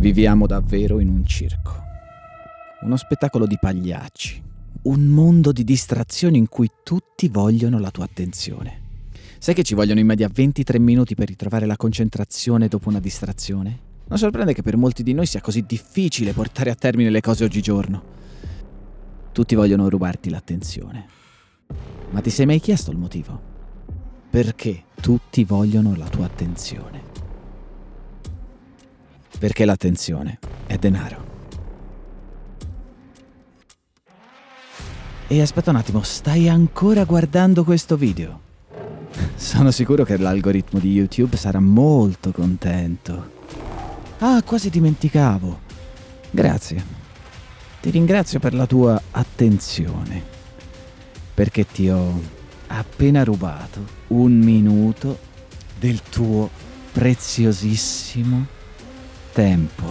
Viviamo davvero in un circo. Uno spettacolo di pagliacci. Un mondo di distrazioni in cui tutti vogliono la tua attenzione. Sai che ci vogliono in media 23 minuti per ritrovare la concentrazione dopo una distrazione? Non sorprende che per molti di noi sia così difficile portare a termine le cose oggigiorno. Tutti vogliono rubarti l'attenzione. Ma ti sei mai chiesto il motivo? Perché tutti vogliono la tua attenzione? Perché l'attenzione è denaro. E aspetta un attimo, stai ancora guardando questo video? Sono sicuro che l'algoritmo di YouTube sarà molto contento. Ah, quasi dimenticavo. Grazie. Ti ringrazio per la tua attenzione. Perché ti ho appena rubato 1 minuto del tuo preziosissimo tempo.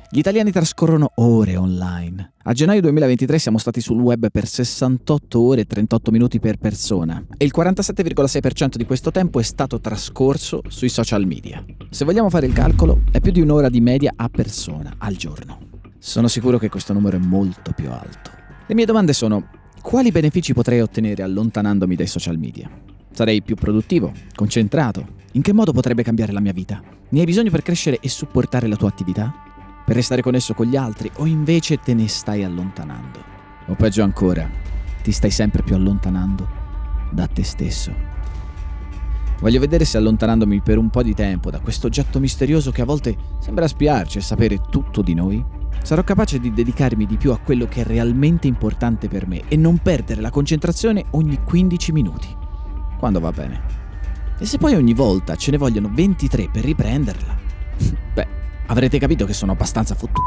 Gli italiani trascorrono ore online. A gennaio 2023 siamo stati sul web per 68 ore e 38 minuti per persona e il 47,6% di questo tempo è stato trascorso sui social media. Se vogliamo fare il calcolo, è più di un'ora di media a persona al giorno. Sono sicuro che questo numero è molto più alto. Le mie domande sono: quali benefici potrei ottenere allontanandomi dai social media? Sarei più produttivo, concentrato? In che modo potrebbe cambiare la mia vita? Ne hai bisogno per crescere e supportare la tua attività? Per restare connesso con gli altri? O invece te ne stai allontanando? O peggio ancora, ti stai sempre più allontanando da te stesso? Voglio vedere se allontanandomi per un po' di tempo da questo oggetto misterioso che a volte sembra spiarci e sapere tutto di noi, sarò capace di dedicarmi di più a quello che è realmente importante per me e non perdere la concentrazione ogni 15 minuti. Quando va bene. E se poi ogni volta ce ne vogliono 23 per riprenderla? Beh, avrete capito che sono abbastanza fottuto.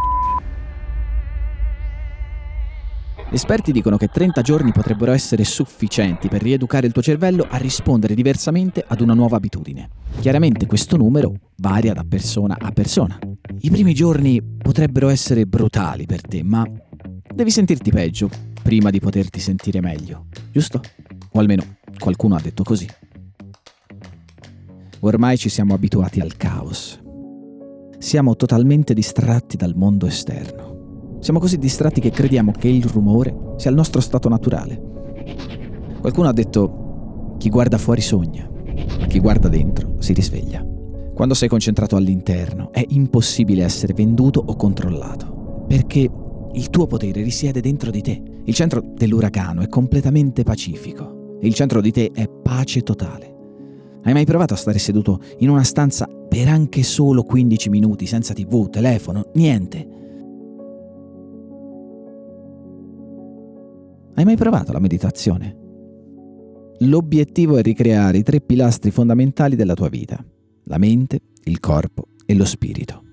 Gli esperti dicono che 30 giorni potrebbero essere sufficienti per rieducare il tuo cervello a rispondere diversamente ad una nuova abitudine. Chiaramente questo numero varia da persona a persona. I primi giorni potrebbero essere brutali per te, ma devi sentirti peggio prima di poterti sentire meglio, giusto? O almeno qualcuno ha detto così. Ormai ci siamo abituati al caos. Siamo totalmente distratti dal mondo esterno. Siamo così distratti che crediamo che il rumore sia il nostro stato naturale. Qualcuno ha detto: chi guarda fuori sogna, ma chi guarda dentro si risveglia. Quando sei concentrato all'interno è impossibile essere venduto o controllato, perché il tuo potere risiede dentro di te. Il centro dell'uragano è completamente pacifico. Il centro di te è pace totale. Hai mai provato a stare seduto in una stanza per anche solo 15 minuti senza TV, telefono, niente? Hai mai provato la meditazione? L'obiettivo è ricreare i 3 pilastri fondamentali della tua vita: la mente, il corpo e lo spirito.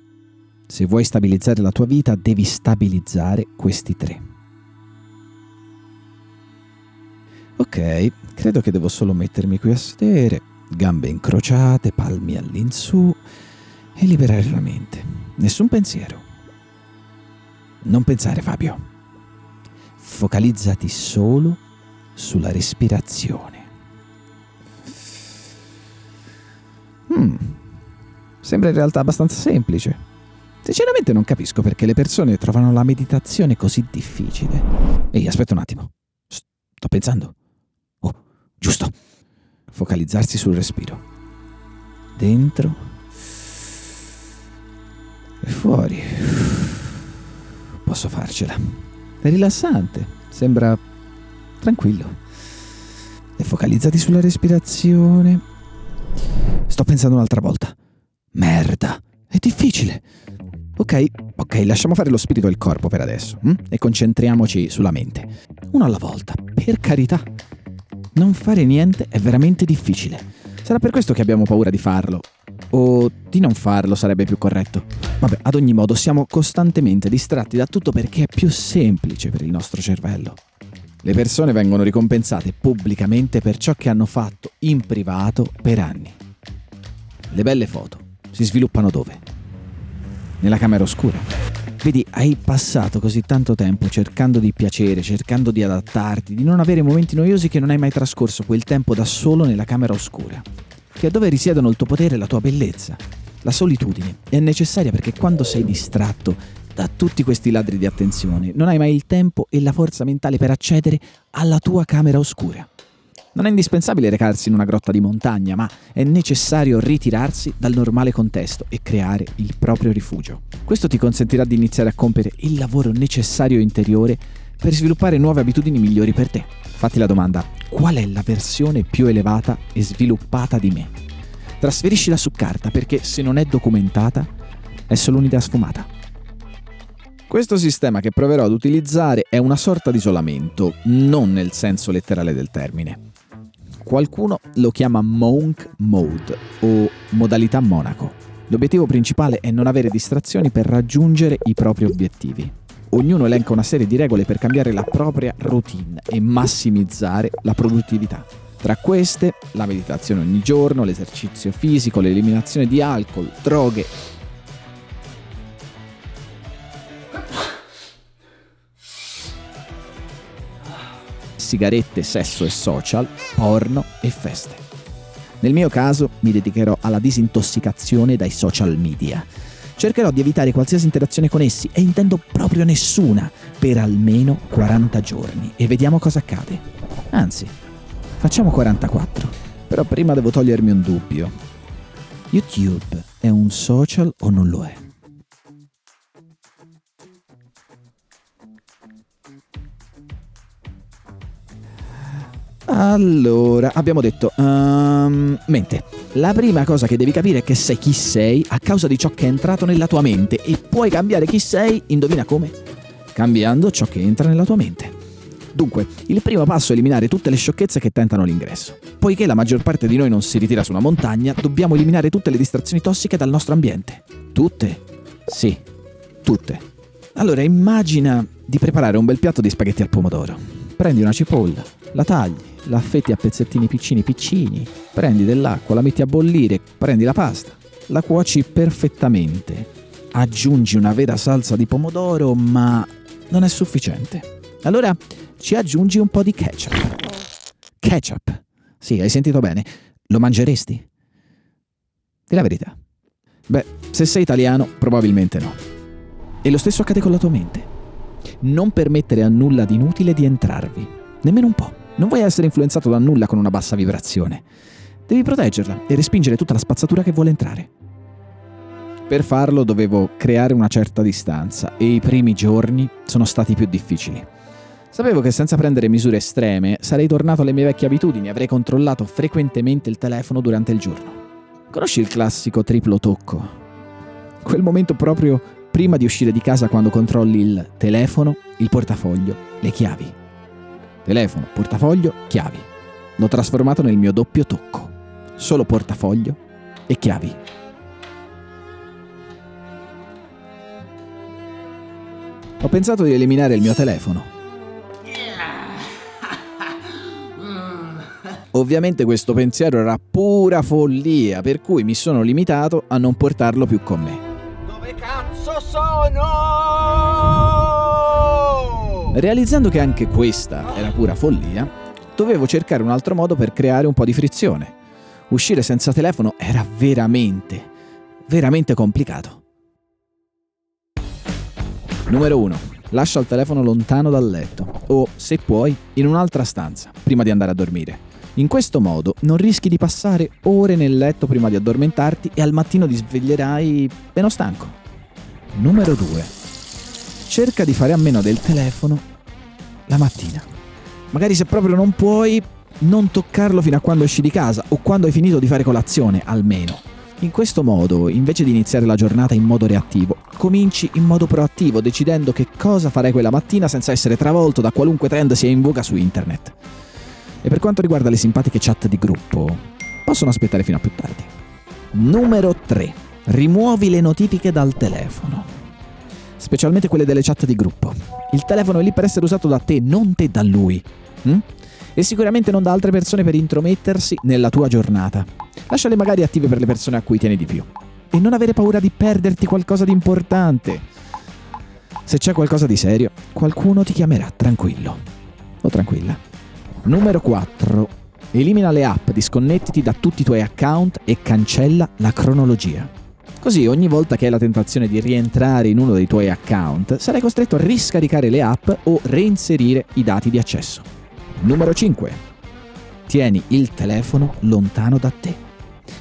Se vuoi stabilizzare la tua vita, devi stabilizzare questi 3. Ok, credo che devo solo mettermi qui a sedere, gambe incrociate, palmi all'insù e liberare la mente. Nessun pensiero. Non pensare, Fabio. Focalizzati solo sulla respirazione. Sembra in realtà abbastanza semplice. Sinceramente non capisco perché le persone trovano la meditazione così difficile. Ehi, aspetta un attimo. Sto pensando. Oh, giusto. Focalizzarsi sul respiro. Dentro e fuori. Posso farcela. È rilassante. Sembra tranquillo. E focalizzati sulla respirazione. Sto pensando un'altra volta. Merda, è difficile. Ok, lasciamo fare lo spirito e il corpo per adesso, e concentriamoci sulla mente. Uno alla volta, per carità. Non fare niente è veramente difficile. Sarà per questo che abbiamo paura di farlo. O di non farlo sarebbe più corretto. Vabbè, ad ogni modo siamo costantemente distratti da tutto perché è più semplice per il nostro cervello. Le persone vengono ricompensate pubblicamente per ciò che hanno fatto in privato per anni. Le belle foto si sviluppano dove? Nella camera oscura. Vedi, hai passato così tanto tempo cercando di piacere, cercando di adattarti, di non avere momenti noiosi che non hai mai trascorso quel tempo da solo nella camera oscura. che è dove risiedono il tuo potere e la tua bellezza. La solitudine è necessaria perché quando sei distratto da tutti questi ladri di attenzione, non hai mai il tempo e la forza mentale per accedere alla tua camera oscura. Non è indispensabile recarsi in una grotta di montagna, ma è necessario ritirarsi dal normale contesto e creare il proprio rifugio. Questo ti consentirà di iniziare a compiere il lavoro necessario interiore per sviluppare nuove abitudini migliori per te. Fatti la domanda: qual è la versione più elevata e sviluppata di me? Trasferiscila su carta, perché se non è documentata è solo un'idea sfumata. Questo sistema che proverò ad utilizzare è una sorta di isolamento, non nel senso letterale del termine. Qualcuno lo chiama Monk Mode o modalità monaco. L'obiettivo principale è non avere distrazioni per raggiungere i propri obiettivi. Ognuno elenca una serie di regole per cambiare la propria routine e massimizzare la produttività. Tra queste, la meditazione ogni giorno, l'esercizio fisico, l'eliminazione di alcol, droghe. Sigarette, sesso e social, porno e feste. Nel mio caso mi dedicherò alla disintossicazione dai social media. Cercherò di evitare qualsiasi interazione con essi e intendo proprio nessuna per almeno 40 giorni e vediamo cosa accade. Anzi, facciamo 44. Però prima devo togliermi un dubbio. YouTube è un social o non lo è? Allora, abbiamo detto mente. La prima cosa che devi capire è che sei chi sei a causa di ciò che è entrato nella tua mente e puoi cambiare chi sei, indovina come? Cambiando ciò che entra nella tua mente. Dunque, il primo passo è eliminare tutte le sciocchezze che tentano l'ingresso. Poiché la maggior parte di noi non si ritira su una montagna, dobbiamo eliminare tutte le distrazioni tossiche dal nostro ambiente. Tutte? Sì, tutte. Allora, immagina di preparare un bel piatto di spaghetti al pomodoro. Prendi una cipolla, la tagli, la affetti a pezzettini piccini, prendi dell'acqua, la metti a bollire, prendi la pasta, la cuoci perfettamente. Aggiungi una vera salsa di pomodoro, ma non è sufficiente. Allora ci aggiungi un po' di ketchup. Ketchup? Sì, hai sentito bene. Lo mangeresti? Di la verità. Beh, se sei italiano, probabilmente no. E lo stesso accade con la tua mente. Non permettere a nulla di inutile di entrarvi. Nemmeno un po'. Non vuoi essere influenzato da nulla con una bassa vibrazione. Devi proteggerla e respingere tutta la spazzatura che vuole entrare. Per farlo dovevo creare una certa distanza e i primi giorni sono stati più difficili. Sapevo che senza prendere misure estreme sarei tornato alle mie vecchie abitudini e avrei controllato frequentemente il telefono durante il giorno. Conosci il classico triplo tocco? Quel momento proprio prima di uscire di casa, quando controlli il telefono, il portafoglio, le chiavi. Telefono, portafoglio, chiavi. L'ho trasformato nel mio doppio tocco. Solo portafoglio e chiavi. Ho pensato di eliminare il mio telefono. Ovviamente questo pensiero era pura follia, per cui mi sono limitato a non portarlo più con me. Dove cazzo sono? Realizzando che anche questa era pura follia, dovevo cercare un altro modo per creare un po' di frizione. Uscire senza telefono era veramente complicato. Numero 1. Lascia il telefono lontano dal letto o, se puoi, in un'altra stanza prima di andare a dormire. In questo modo non rischi di passare ore nel letto prima di addormentarti e al mattino ti sveglierai meno stanco. Numero 2. Cerca di fare a meno del telefono la mattina. Magari, se proprio non puoi, non toccarlo fino a quando esci di casa o quando hai finito di fare colazione, almeno. In questo modo, invece di iniziare la giornata in modo reattivo, cominci in modo proattivo, decidendo che cosa farai quella mattina senza essere travolto da qualunque trend sia in voga su internet. E per quanto riguarda le simpatiche chat di gruppo, possono aspettare fino a più tardi. Numero 3. Rimuovi le notifiche dal telefono, specialmente quelle delle chat di gruppo. Il telefono è lì per essere usato da te, non te da lui. E sicuramente non da altre persone per intromettersi nella tua giornata. Lasciale magari attive per le persone a cui tieni di più. E non avere paura di perderti qualcosa di importante. Se c'è qualcosa di serio, qualcuno ti chiamerà, tranquillo o tranquilla. Numero 4. Elimina le app, disconnettiti da tutti i tuoi account e cancella la cronologia. Così ogni volta che hai la tentazione di rientrare in uno dei tuoi account, sarai costretto a riscaricare le app o reinserire i dati di accesso. Numero 5. Tieni il telefono lontano da te.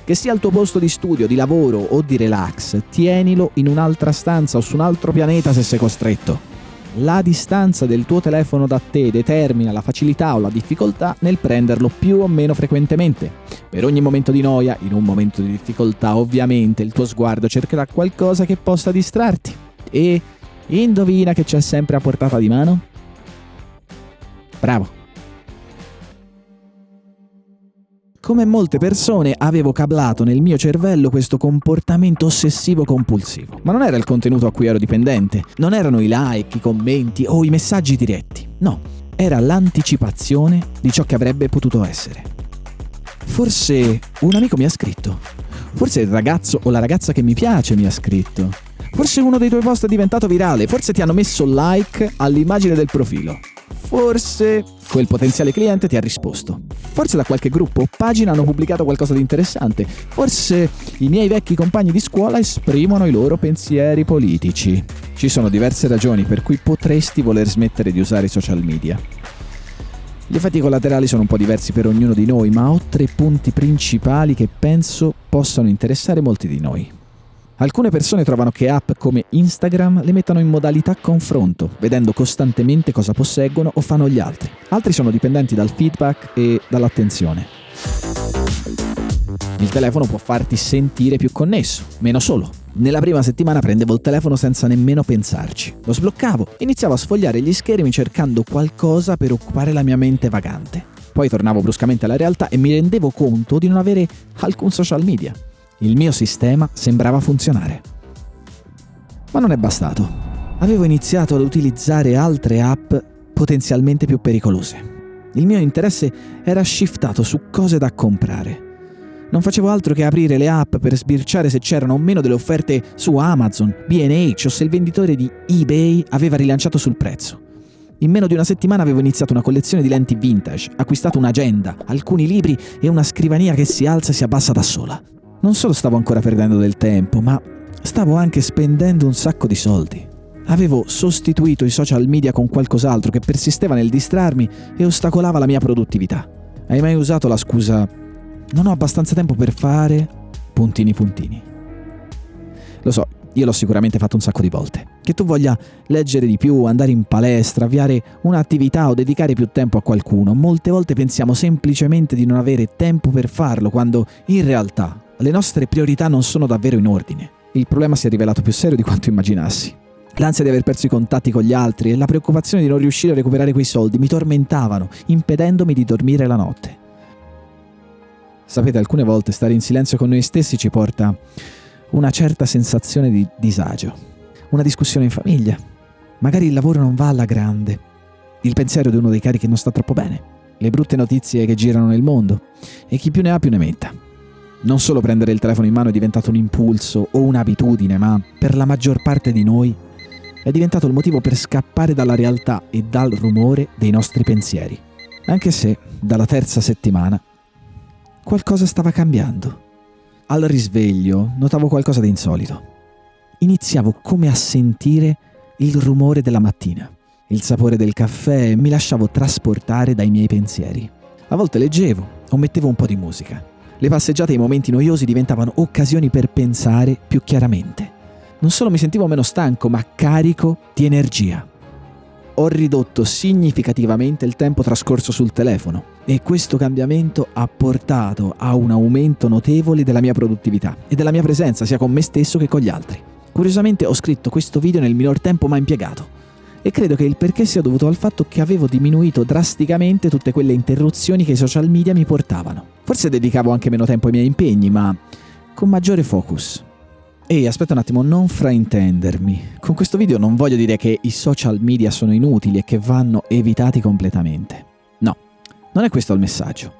Che sia il tuo posto di studio, di lavoro o di relax, tienilo in un'altra stanza o su un altro pianeta se sei costretto. La distanza del tuo telefono da te determina la facilità o la difficoltà nel prenderlo più o meno frequentemente. Per ogni momento di noia, in un momento di difficoltà, ovviamente il tuo sguardo cercherà qualcosa che possa distrarti. E indovina che c'è sempre a portata di mano? Bravo! Come molte persone avevo cablato nel mio cervello questo comportamento ossessivo-compulsivo. Ma non era il contenuto a cui ero dipendente, non erano i like, i commenti o i messaggi diretti. No, era l'anticipazione di ciò che avrebbe potuto essere. Forse un amico mi ha scritto. Forse il ragazzo o la ragazza che mi piace mi ha scritto. Forse uno dei tuoi post è diventato virale. Forse ti hanno messo like all'immagine del profilo. Forse quel potenziale cliente ti ha risposto. Forse da qualche gruppo o pagina hanno pubblicato qualcosa di interessante. Forse i miei vecchi compagni di scuola esprimono i loro pensieri politici. Ci sono diverse ragioni per cui potresti voler smettere di usare i social media. Gli effetti collaterali sono un po' diversi per ognuno di noi, ma ho 3 punti principali che penso possano interessare molti di noi. Alcune persone trovano che app come Instagram le mettano in modalità confronto, vedendo costantemente cosa posseggono o fanno gli altri. Altri sono dipendenti dal feedback e dall'attenzione. Il telefono può farti sentire più connesso, meno solo. Nella prima settimana prendevo il telefono senza nemmeno pensarci. Lo sbloccavo, iniziavo a sfogliare gli schermi cercando qualcosa per occupare la mia mente vagante. Poi tornavo bruscamente alla realtà e mi rendevo conto di non avere alcun social media. Il mio sistema sembrava funzionare. Ma non è bastato. Avevo iniziato ad utilizzare altre app potenzialmente più pericolose. Il mio interesse era shiftato su cose da comprare. Non facevo altro che aprire le app per sbirciare se c'erano o meno delle offerte su Amazon, B&H o se il venditore di eBay aveva rilanciato sul prezzo. In meno di una settimana avevo iniziato una collezione di lenti vintage, acquistato un'agenda, alcuni libri e una scrivania che si alza e si abbassa da sola. Non solo stavo ancora perdendo del tempo, ma stavo anche spendendo un sacco di soldi. Avevo sostituito i social media con qualcos'altro che persisteva nel distrarmi e ostacolava la mia produttività. Hai mai usato la scusa "non ho abbastanza tempo per fare... puntini"? Lo so, io l'ho sicuramente fatto un sacco di volte. Che tu voglia leggere di più, andare in palestra, avviare un'attività o dedicare più tempo a qualcuno, molte volte pensiamo semplicemente di non avere tempo per farlo, quando in realtà le nostre priorità non sono davvero in ordine. Il problema si è rivelato più serio di quanto immaginassi. L'ansia di aver perso i contatti con gli altri e la preoccupazione di non riuscire a recuperare quei soldi mi tormentavano, impedendomi di dormire la notte. Sapete, alcune volte stare in silenzio con noi stessi ci porta una certa sensazione di disagio. Una discussione in famiglia. Magari il lavoro non va alla grande. Il pensiero di uno dei cari che non sta troppo bene. Le brutte notizie che girano nel mondo. E chi più ne ha più ne metta. Non solo prendere il telefono in mano è diventato un impulso o un'abitudine, ma per la maggior parte di noi è diventato il motivo per scappare dalla realtà e dal rumore dei nostri pensieri. Anche se, dalla 3ª settimana, qualcosa stava cambiando. Al risveglio notavo qualcosa di insolito. Iniziavo come a sentire il rumore della mattina, il sapore del caffè e mi lasciavo trasportare dai miei pensieri. A volte leggevo o mettevo un po' di musica. Le passeggiate e i momenti noiosi diventavano occasioni per pensare più chiaramente. Non solo mi sentivo meno stanco, ma carico di energia. Ho ridotto significativamente il tempo trascorso sul telefono e questo cambiamento ha portato a un aumento notevole della mia produttività e della mia presenza sia con me stesso che con gli altri. Curiosamente ho scritto questo video nel minor tempo mai impiegato e credo che il perché sia dovuto al fatto che avevo diminuito drasticamente tutte quelle interruzioni che i social media mi portavano. Forse dedicavo anche meno tempo ai miei impegni, ma con maggiore focus. Ehi, aspetta un attimo, non fraintendermi. Con questo video non voglio dire che i social media sono inutili e che vanno evitati completamente. No, non è questo il messaggio.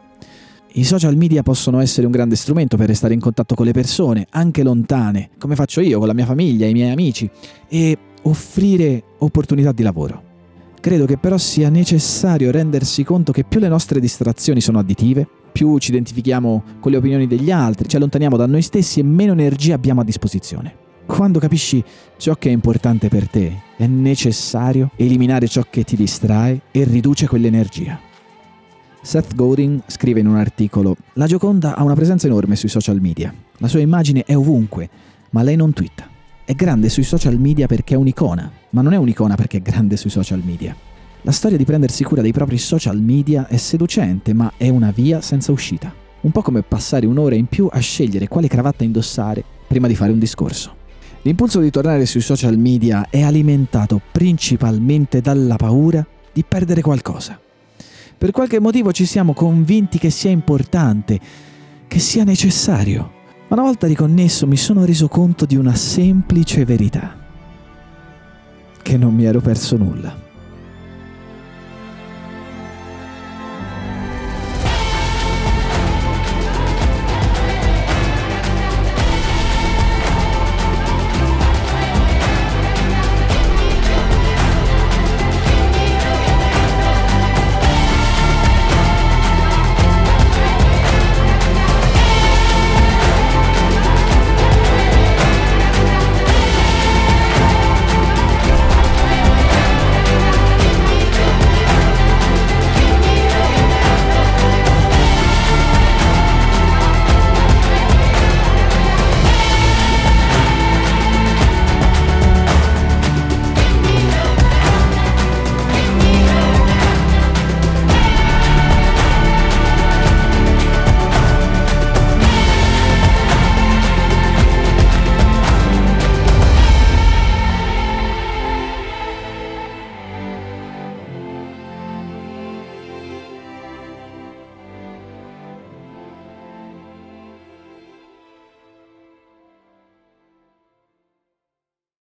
I social media possono essere un grande strumento per restare in contatto con le persone, anche lontane, come faccio io con la mia famiglia, i miei amici, e offrire opportunità di lavoro. Credo che però sia necessario rendersi conto che più le nostre distrazioni sono additive, più ci identifichiamo con le opinioni degli altri, ci allontaniamo da noi stessi e meno energia abbiamo a disposizione. Quando capisci ciò che è importante per te, è necessario eliminare ciò che ti distrae e riduce quell'energia. Seth Godin scrive in un articolo: la Gioconda ha una presenza enorme sui social media. La sua immagine è ovunque, ma lei non twitta. È grande sui social media perché è un'icona, ma non è un'icona perché è grande sui social media. La storia di prendersi cura dei propri social media è seducente, ma è una via senza uscita. Un po' come passare un'ora in più a scegliere quale cravatta indossare prima di fare un discorso. L'impulso di tornare sui social media è alimentato principalmente dalla paura di perdere qualcosa. Per qualche motivo ci siamo convinti che sia importante, che sia necessario. Ma una volta riconnesso mi sono reso conto di una semplice verità: che non mi ero perso nulla.